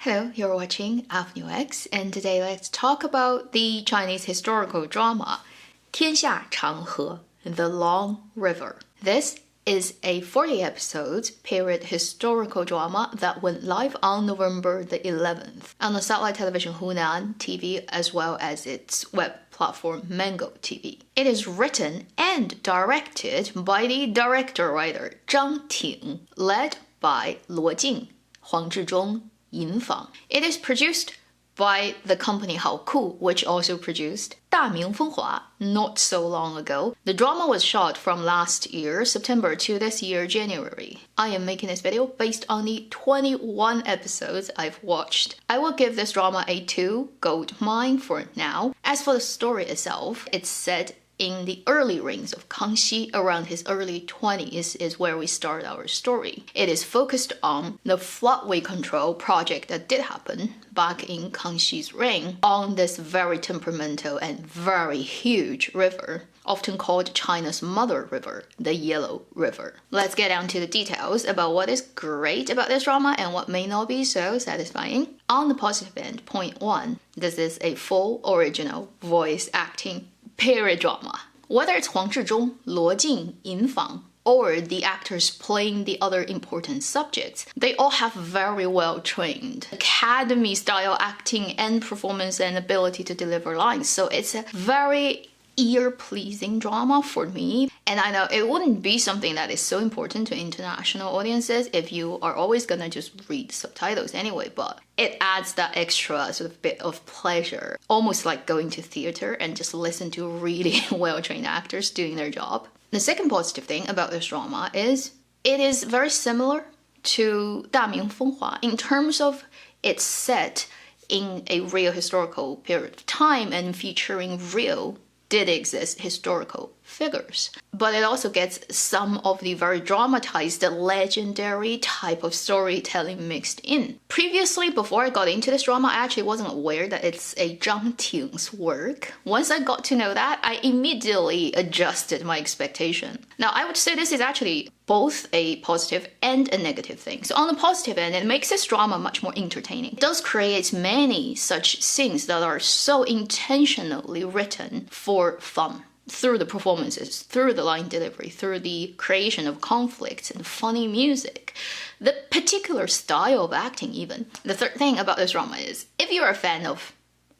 Hello, you're watching Avenue X, and today let's talk about the Chinese historical drama 天下长河, The Long River. This is a 40 episodes period historical drama that went live on November the 11th on the satellite television Hunan TV as well as its web platform Mango TV. It is written and directed by the director-writer Zhang Ting, led by Luo Jing, Huang Zhizhong, Yin Fang. It is produced by the company Haoku, which also produced 大明风华 not so long ago. The drama was shot from last year, September, to this year, January. I am making this video based on the 21 episodes I've watched. I will give this drama a 2 gold mine for now. As for the story itself, it's set in the early reigns of Kangxi, around his early 20s is where we start our story. It is focused on the floodway control project that did happen back in Kangxi's reign on this very temperamental and very huge river, often called China's mother river, the Yellow River. Let's get down to the details about what is great about this drama and what may not be so satisfying. On the positive end, point 1, this is a full original voice acting period drama. Whether it's Huang Zhizhong, Luo Jing, Yin Fang, or the actors playing the other important subjects, they all have very well trained academy style acting and performance and ability to deliver lines. So it's a very ear-pleasing drama for me. And I know it wouldn't be something that is so important to international audiences if you are always gonna just read subtitles anyway, but it adds that extra sort of bit of pleasure, almost like going to theater and just listen to really well-trained actors doing their job. The second positive thing about this drama is it is very similar to 大明风华in terms of it's set in a real historical period of time and featuring real did exist historical figures. But it also gets some of the very dramatized, legendary type of storytelling mixed in. Previously, before I got into this drama, I actually wasn't aware that it's a Zhang Ting's work. Once I got to know that, I immediately adjusted my expectation. Now, I would say this is actually both a positive and a negative thing. So on the positive end, it makes this drama much more entertaining. It does create many such scenes that are so intentionally written for fun. Through the performances, through the line delivery, through the creation of conflicts and funny music, the particular style of acting even. The third thing about this drama is, if you're a fan of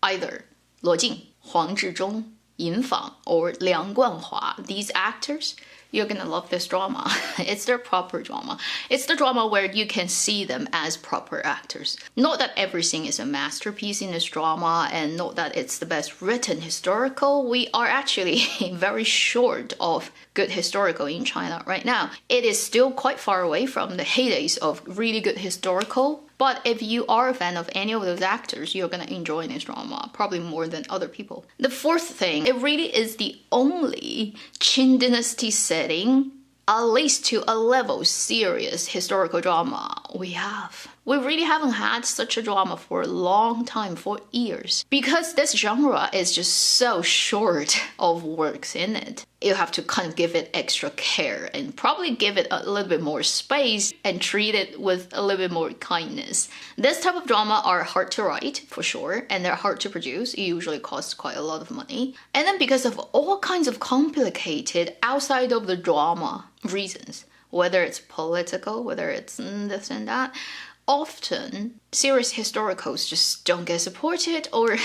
either Luo Jing, Huang Zhizhong, Yin Fang, or Liang Guanhua, these actors, you're gonna love this drama. It's their proper drama. It's the drama where you can see them as proper actors. Not that everything is a masterpiece in this drama, and not that it's the best written historical. We are actually very short of good historical in China right now. It is still quite far away from the heydays of really good historical. But if you are a fan of any of those actors, you're gonna enjoy this drama, probably more than other people. The fourth thing, it really is the only Qing Dynasty setting, at least to a level, serious historical drama we have. We really haven't had such a drama for a long time, for years. Because this genre is just so short of works in it. You have to kind of give it extra care and probably give it a little bit more space and treat it with a little bit more kindness. This type of drama are hard to write, for sure, and they're hard to produce. It usually costs quite a lot of money. And then because of all kinds of complicated, outside of the drama reasons, whether it's political, whether it's this and that, often serious historicals just don't get supported, or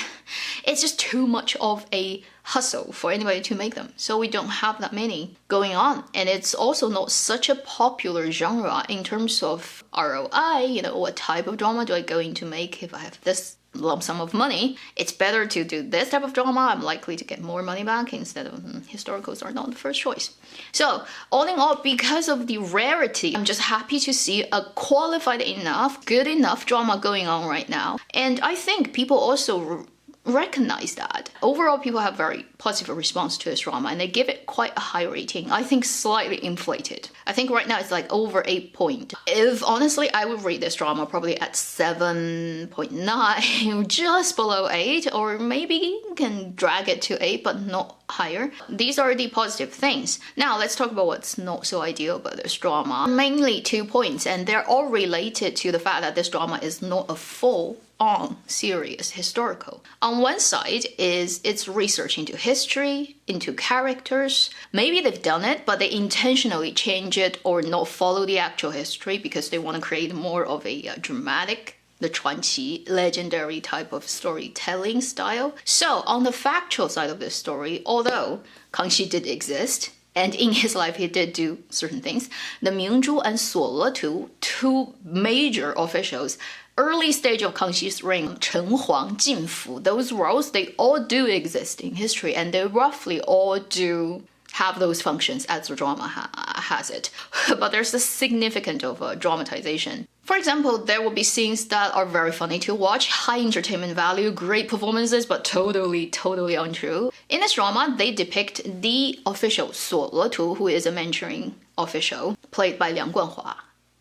it's just too much of a hustle for anybody to make them. So we don't have that many going on. And it's also not such a popular genre in terms of ROI, what type of drama do I going to make if I have this lump sum of money? It's better to do this type of drama. I'm likely to get more money back instead of historicals are not the first choice. So all in all, because of the rarity, I'm just happy to see a qualified enough, good enough drama going on right now. And I think people also recognize that. Overall, people have very positive response to this drama and they give it quite a high rating. I think slightly inflated. I think right now it's like over 8 point. If honestly, I would rate this drama probably at 7.9, just below 8, or maybe you can drag it to 8, but not higher. These are the positive things. Now let's talk about what's not so ideal about this drama. Mainly 2 points, and they're all related to the fact that this drama is not a full-on serious historical. On one side is its research into history, into characters. Maybe they've done it, but they intentionally change it or not follow the actual history because they want to create more of a dramatic, the 传奇, legendary type of storytelling style. So on the factual side of this story, although Kangxi did exist, and in his life he did do certain things, the Mingzhu and Suoletu, two major officials, early stage of Kangxi's reign, Chen Huang, Jin Fu, those roles, they all do exist in history, and they roughly all do have those functions as the drama has it. But there's a significant of a dramatization. For example, there will be scenes that are very funny to watch, high entertainment value, great performances, but totally untrue. In this drama, they depict the official Suo Letu, who is a mentoring official, played by Liang Guanhua,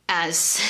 as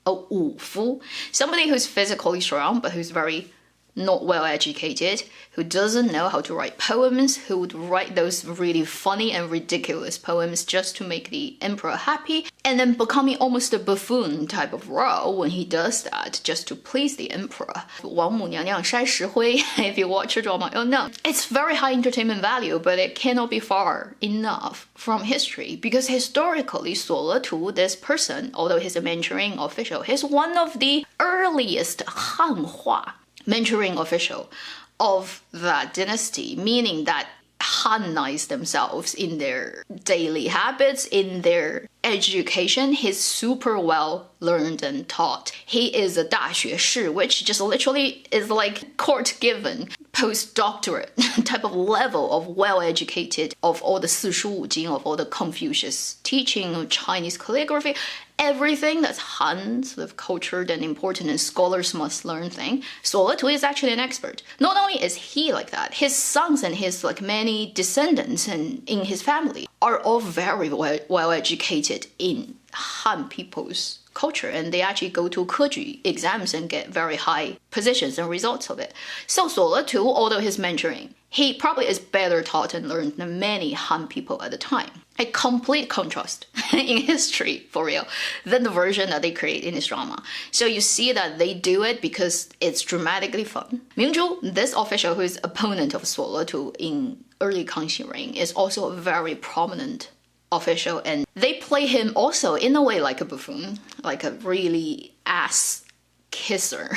a Wu Fu, somebody who's physically strong, but who's very not well educated, who doesn't know how to write poems, who would write those really funny and ridiculous poems just to make the emperor happy, and then becoming almost a buffoon type of role when he does that, just to please the emperor. Wang Mu Niang Niang Shai Shi Hui, if you watch the drama, you'll know. It's very high entertainment value, but it cannot be far enough from history, because historically, Suo Letu, this person, although he's a mentoring official, he's one of the earliest Hanhua mentoring official of that dynasty, meaning that Hanized themselves in their daily habits, in their education. He's super well learned and taught. He is a 大学士, which just literally is like court-given postdoctorate type of level of well-educated, of all the 四书五经, of all the Confucius teaching, of Chinese calligraphy, everything that's Han sort of cultured and important and scholars must learn thing. Suo Letu is actually an expert. Not only is he like that, his sons and his like many descendants and in his family are all very well educated in Han people's culture, and they actually go to Keju exams and get very high positions and results of it. So Suo Letu, although he's mentoring, he probably is better taught and learned than many Han people at the time. A complete contrast in history, for real, than the version that they create in this drama. So you see that they do it because it's dramatically fun. Mingzhu, this official who is opponent of Suo Letu in early Kangxi reign, is also a very prominent official, and they play him also in a way like a buffoon, like a really ass kisser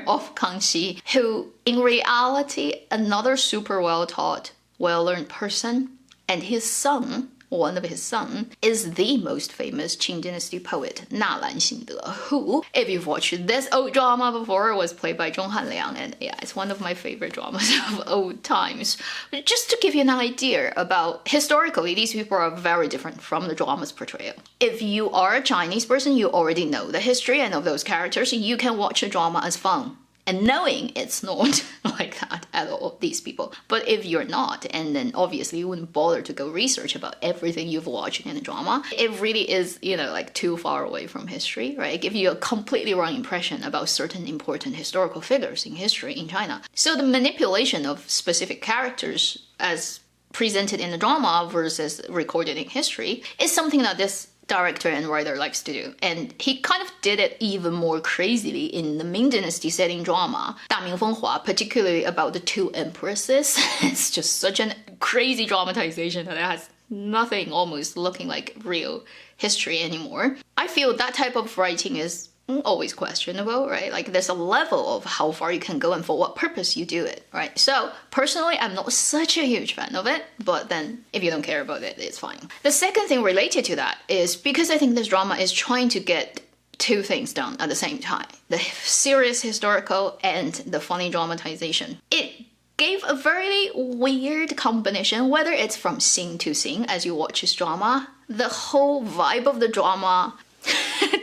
of Kangxi, who in reality another super well taught, well learned person, and his son, one of his sons, is the most famous Qing dynasty poet, Na Lan Xingde, who, if you've watched this old drama before, was played by Zhong Hanliang, and yeah, it's one of my favorite dramas of old times. But just to give you an idea about, historically, these people are very different from the drama's portrayal. If you are a Chinese person, you already know the history and of those characters, you can watch the drama as fun. And knowing it's not like that at all, these people. But if you're not, and then obviously you wouldn't bother to go research about everything you've watched in the drama, it really is, you know, like too far away from history, right? It gives you a completely wrong impression about certain important historical figures in history in China. So the manipulation of specific characters as presented in the drama versus recorded in history is something that this director and writer likes to do, and he kind of did it even more crazily in the Ming Dynasty setting drama, 大明风华, particularly about the two empresses. It's just such a crazy dramatization that it has nothing almost looking like real history anymore. I feel that type of writing is always questionable, right? Like there's a level of how far you can go and for what purpose you do it, right? So personally, I'm not such a huge fan of it, but then if you don't care about it, it's fine. The second thing related to that is because I think this drama is trying to get two things done at the same time, the serious historical and the funny dramatization. It gave a very weird combination, whether it's from scene to scene as you watch this drama, the whole vibe of the drama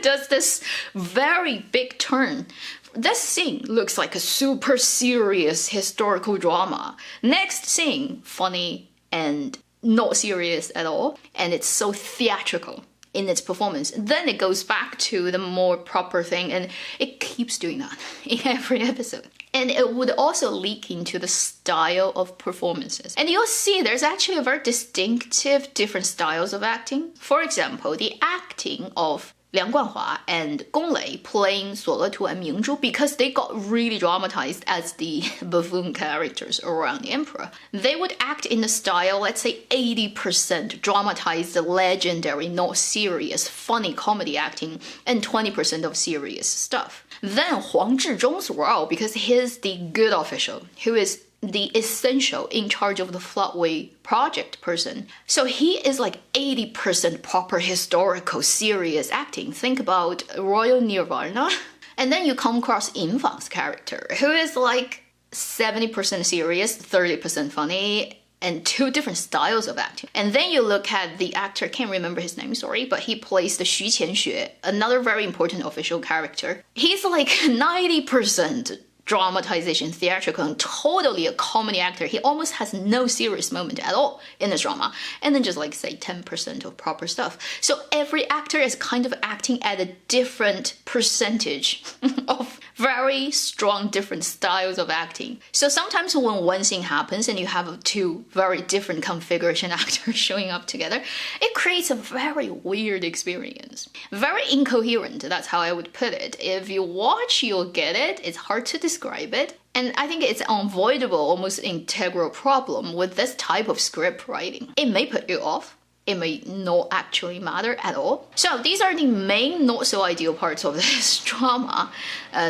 does this very big turn. This scene looks like a super serious historical drama. Next scene, funny and not serious at all. And it's so theatrical in its performance. Then it goes back to the more proper thing, and it keeps doing that in every episode. And it would also leak into the style of performances. And you'll see there's actually a very distinctive different styles of acting. For example, the acting of Liang Guanhua and Gong Lei playing Suo Letu and Ming Zhu, because they got really dramatized as the buffoon characters around the emperor. They would act in the style, let's say 80% dramatized, legendary, not serious, funny comedy acting, and 20% of serious stuff. Then Huang Zhizhong's role, because he's the good official, who is the essential in charge of the floodway project person. So he is like 80% proper historical serious acting. Think about Royal Nirvana. And then you come across Yin Fang's character, who is like 70% serious, 30% funny, and two different styles of acting. And then you look at the actor, can't remember his name, sorry, but he plays the Xu Qianxue, another very important official character. He's like 90% dramatization, theatrical, and totally a comedy actor. He almost has no serious moment at all in the drama. And then just like say 10% of proper stuff. So every actor is kind of acting at a different percentage of very strong different styles of acting. So sometimes when one scene happens and you have two very different configuration actors showing up together, it creates a very weird experience. Very incoherent, that's how I would put it. If you watch, you'll get it. It's hard to describe it. And I think it's an unavoidable, almost integral problem with this type of script writing. It may put you off. It may not actually matter at all. So these are the main not so ideal parts of this drama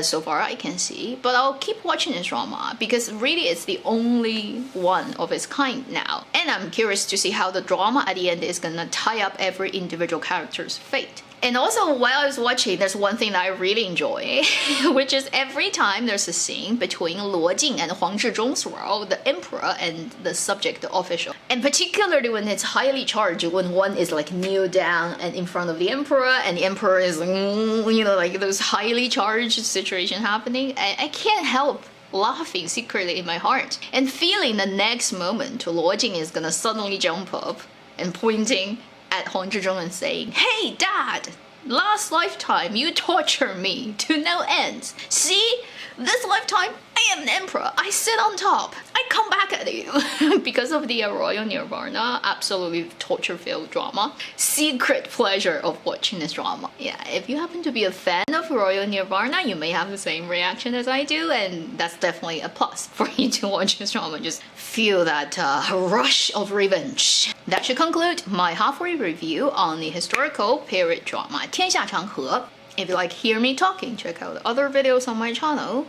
so far I can see. But I'll keep watching this drama because really it's the only one of its kind now. And I'm curious to see how the drama at the end is gonna tie up every individual character's fate. And also, while I was watching, there's one thing that I really enjoy, which is every time there's a scene between Luo Jing and Huang Zhizhong's role, the emperor and the subject, the official. And particularly when it's highly charged, when one is like kneel down and in front of the emperor, and the emperor is, you know, like those highly charged situation happening, I can't help laughing secretly in my heart and feeling the next moment Luo Jing is gonna suddenly jump up and pointing at Huang Zhizhong and saying, "Hey, Dad, last lifetime you torture me to no end. See, this lifetime I am the emperor. I sit on top. I come back at you." Because of the Royal Nirvana, absolutely torture-filled drama. Secret pleasure of watching this drama. Yeah, if you happen to be a fan of Royal Nirvana, you may have the same reaction as I do, and that's definitely a plus for you to watch this drama. Just feel that rush of revenge. That should conclude my halfway review on the historical period drama 天下长河. If you like hear me talking, check out other videos on my channel.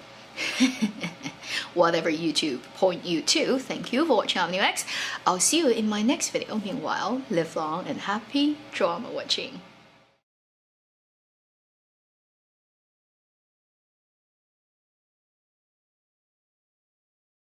Whatever YouTube point you to. Thank you for watching Avenue X. I'll see you in my next video. Meanwhile, live long and happy drama watching.